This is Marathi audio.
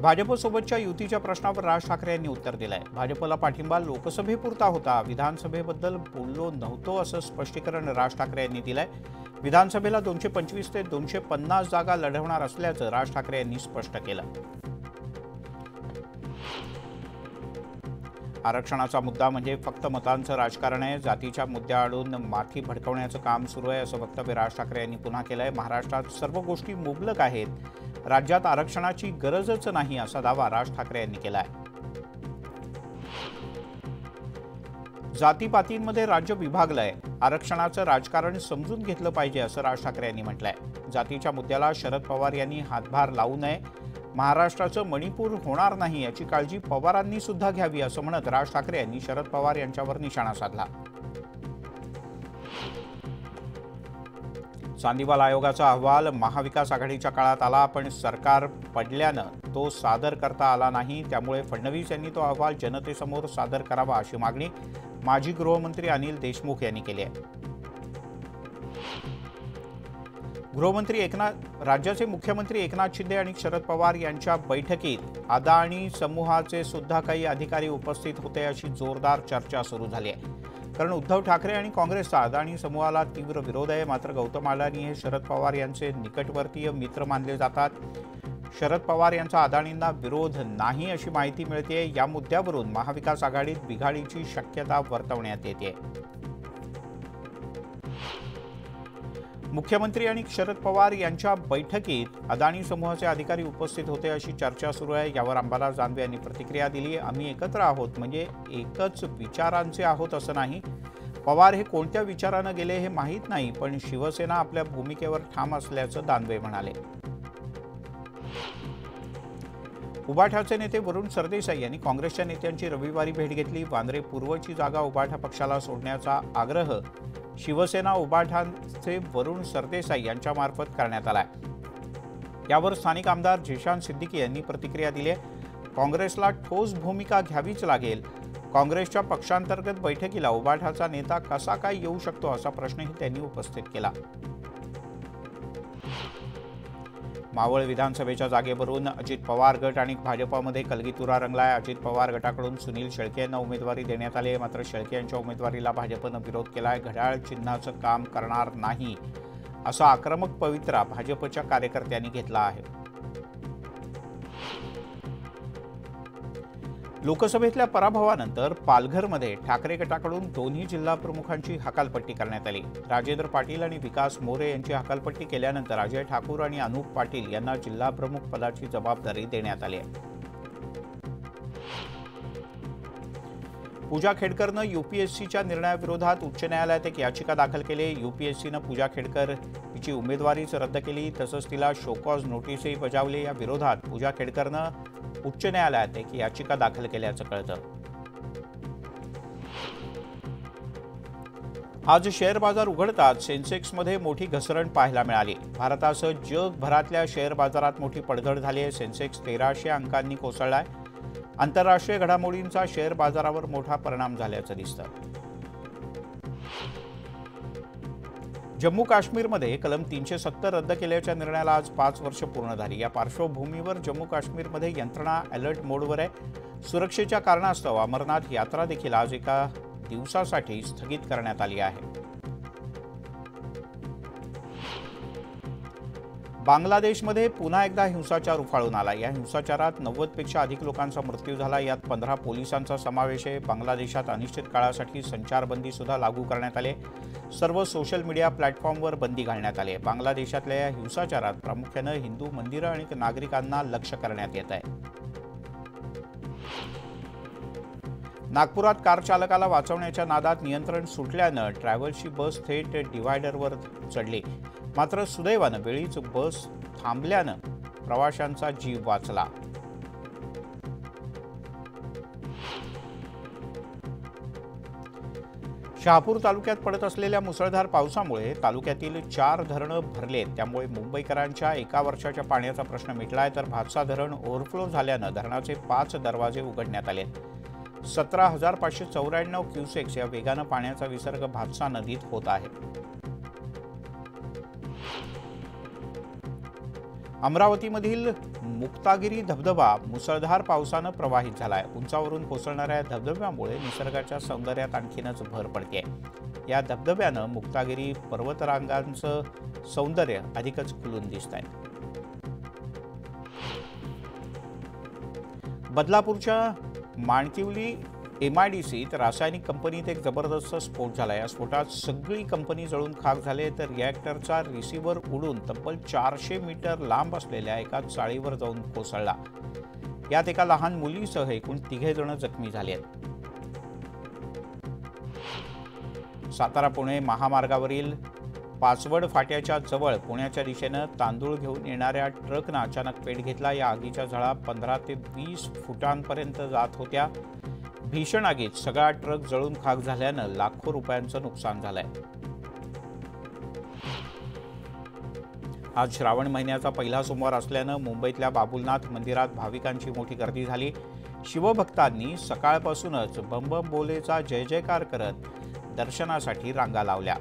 भाजपसोबतच्या युतीच्या प्रश्नावर राज ठाकरे यांनी उत्तर दिलंय। भाजपला पाठिंबा लोकसभेपुरता होता, विधानसभेबद्दल बोललो नव्हतो असं स्पष्टीकरण राज ठाकरे यांनी दिलंय। विधानसभेला 225 ते 250 जागा लढवणार असल्याचं राज ठाकरे यांनी स्पष्ट केलं। आरक्षणाचा मुद्दा म्हणजे फक्त मतांचं राजकारण आहे, जातीच्या मुद्द्याआडून माथी भडकवण्याचं काम सुरू आहे असं वक्तव्य राज ठाकरे यांनी पुन्हा केलंय। महाराष्ट्रात सर्व गोष्टी मुबलक आहेत, राज्यात आरक्षणाची गरजच नाही असा दावा राज ठाकरे यांनी केलाय। जातीपातींमध्ये राज्य विभागलंय, आरक्षणाचं राजकारण समजून घेतलं पाहिजे असं राज ठाकरे यांनी म्हटलंय। जातीच्या मुद्द्याला शरद पवार यांनी हातभार लावू नये, महाराष्ट्राचं मणिपूर होणार नाही याची काळजी पवारांनी सुद्धा घ्यावी असं म्हणत राज ठाकरे यांनी शरद पवार यांच्यावर निशाणा साधला। चांदीवाल आयोगाचा अहवाल महाविकास आघाडीच्या काळात आला, पण सरकार पडल्यानं तो सादर करता आला नाही, त्यामुळे फडणवीस यांनी तो अहवाल जनतेसमोर सादर करावा अशी मागणी माजी गृहमंत्री अनिल देशमुख यांनी केली आहे। राज्याचे मुख्यमंत्री एकनाथ शिंदे आणि शरद पवार यांच्या बैठकीत अदानी समूहाचे सुद्धा काही अधिकारी उपस्थित होते अशी जोरदार चर्चा सुरू झाली आहे। कारण उद्धव ठाकरे आणि काँग्रेसचा अदानी समूहाला तीव्र विरोध आहे, मात्र गौतम अडानी हे शरद पवार यांचे निकटवर्तीय मित्र मानले जातात। शरद पवार यांचा अदानींना विरोध नाही अशी माहिती मिळते। या मुद्द्यावरून महाविकास आघाडीत बिघाडीची शक्यता वर्तवण्यात येते। मुख्यमंत्री आणि शरद पवार यांच्या बैठकीत अदानी समूहाचे अधिकारी उपस्थित होते अशी चर्चा सुरू आहे। यावर अंबादास दानवे यांनी प्रतिक्रिया दिली। आम्ही एकत्र आहोत म्हणजे एकच विचारांचे आहोत असं नाही। पवार हे कोणत्या विचारानं गेले हे माहीत नाही, पण शिवसेना आपल्या भूमिकेवर ठाम असल्याचं दानवे म्हणाले। उबाठाचे नेते वरुण सरदेसाई यांनी काँग्रेसच्या नेत्यांची रविवारी भेट घेतली। वांद्रे पूर्वची जागा उबाठा पक्षाला सोडण्याचा आग्रह शिवसेना उबाठाचे वरुण सरदेसाई यांच्यामार्फत करण्यात आलाय। यावर स्थानिक आमदार जिशान सिद्दीकी यांनी प्रतिक्रिया दिली आहे। काँग्रेसला ठोस भूमिका घ्यावीच लागेल। काँग्रेसच्या पक्षांतर्गत बैठकीला उबाठाचा नेता कसा काय येऊ शकतो असा प्रश्नही त्यांनी उपस्थित केला। मावळ विधानसभेच्या जागेवरून अजित पवार गट आणि भाजपमध्ये कलगीतुरा रंगलाय। अजित पवार गटाकडून सुनील शेळके यांना उमेदवारी देण्यात आली आहे, मात्र शेळके यांच्या उमेदवारीला भाजपनं विरोध केलाय। घड्याळ चिन्हाचं काम करणार नाही असा आक्रमक पवित्रा भाजपच्या कार्यकर्त्यांनी घेतला आहे। लोकसभेतल्या पराभवानंतर पालघरमध्ये ठाकरे गटाकडून दोन्ही जिल्हा प्रमुखांची हकालपट्टी करण्यात आली। राजेंद्र पाटील आणि विकास मोरे यांची हकालपट्टी केल्यानंतर अजय ठाकूर आणि अनुप पाटील यांना जिल्हा प्रमुख पदाची जबाबदारी देण्यात आली आहे। पूजा खेडकरनं यूपीएससीच्या निर्णयाविरोधात उच्च न्यायालयात एक याचिका दाखल केली। यूपीएससीनं पूजा खेडकर हिची उमेदवारीच रद्द केली, तसंच तिला शोकॉज नोटीसही बजावली। या विरोधात पूजा खेडकरनं उच्च न्यायालयात एक याचिका दाखल केल्याचं कळतं। आज शेअर बाजार उघडतात सेन्सेक्समध्ये मोठी घसरण पाहायला मिळाली। भारतासह जगभरातल्या शेअर बाजारात मोठी पडझड झाली आहे। सेन्सेक्स 1300 अंकांनी कोसळलाय। आंतरराष्ट्रीय घडामोडींचा शेअर बाजारावर मोठा परिणाम झाल्याचं दिसतं। जम्मू काश्मीरमध्ये कलम 370 रद्द केल्याच्या निर्णयाला आज 5 वर्ष पूर्ण झाली। या पार्श्वभूमीवर जम्मू काश्मीरमध्ये यंत्रणा अलर्ट मोडवर आहे। सुरक्षेच्या कारणास्तव अमरनाथ यात्रा देखील आज एका दिवसासाठी स्थगित करण्यात आली आहे। बांगलादेशमध्ये पुन्हा एकदा हिंसाचार उफाळून आला। या हिंसाचारात 90 पेक्षा अधिक लोकांचा मृत्यू झाला। यात 15 पोलिसांचा समावेश आहे। बांगलादेशात अनिश्चित काळासाठी संचारबंदी सुद्धा लागू करण्यात आली। सर्व सोशल मीडिया प्लॅटफॉर्मवर बंदी घालण्यात आली आहे। बांगलादेशातल्या या हिंसाचारात प्रामुख्यानं हिंदू मंदिरं आणि नागरिकांना लक्ष्य करण्यात येत आहे। नागपुरात कार चालकाला वाचवण्याच्या नादात नियंत्रण सुटल्यानं ट्रॅव्हल्सची बस थेट डिव्हायडरवर चढली, मात्र सुदैवानं वेळीच बस थांबल्यानं प्रवाशांचा जीव वाचला। शहापूर तालुक्यात पडत असलेल्या मुसळधार पावसामुळे तालुक्यातील 4 धरणं भरलेत, त्यामुळे मुंबईकरांच्या एका वर्षाच्या पाण्याचा प्रश्न मिटलाय। तर भातसा धरण ओव्हरफ्लो झाल्यानं धरणाचे 5 दरवाजे उघडण्यात आले। 17,594 क्युसेक्स या वेगानं पाण्याचा विसर्ग भातसा नदीत होत आहे। अमरावतीमधील मुक्तागिरी धबधबा मुसळधार पावसानं प्रवाहित झालाय. उंचावरून कोसळणाऱ्या धबधब्यामुळे निसर्गाच्या सौंदर्यात आणखीनच भर पडते. या धबधब्यानं मुक्तागिरी पर्वतरांगांचं सौंदर्य अधिकच खुलून दिसत आहे. बदलापूरच्या माणकिवली MIDCत रासायनिक कंपनीत एक जबरदस्त स्फोट झाला. या स्फोटात सगळी कंपनी जळून खाक झाले, तर रिॲक्टरचा रिसिव्हर उडून तब्बल 400 मीटर लांब असलेल्या एका चाळीवर जाऊन कोसळला. यात एका लहान मुलीसह एकूण 3 जण जखमी झाले आहेत. सातारा पुणे महामार्गावरील पाचवड फाट्याच्या जवळ पुण्याच्या दिशेनं तांदूळ घेऊन येणाऱ्या ट्रकनं अचानक पेट घेतला. या आगीच्या झळा 15 ते 20 फुटांपर्यंत जात होत्या. भीषण आगीत सगळा ट्रक जळून खाक झाल्यानं लाखो रुपयांचं नुकसान झालंय. आज श्रावण महिन्याचा पहिला सोमवार असल्यानं मुंबईतल्या बाबुलनाथ मंदिरात भाविकांची मोठी गर्दी झाली. शिवभक्तांनी सकाळपासूनच बंबम बोलेचा जय जयकार करत दर्शनासाठी रांगा लावल्या.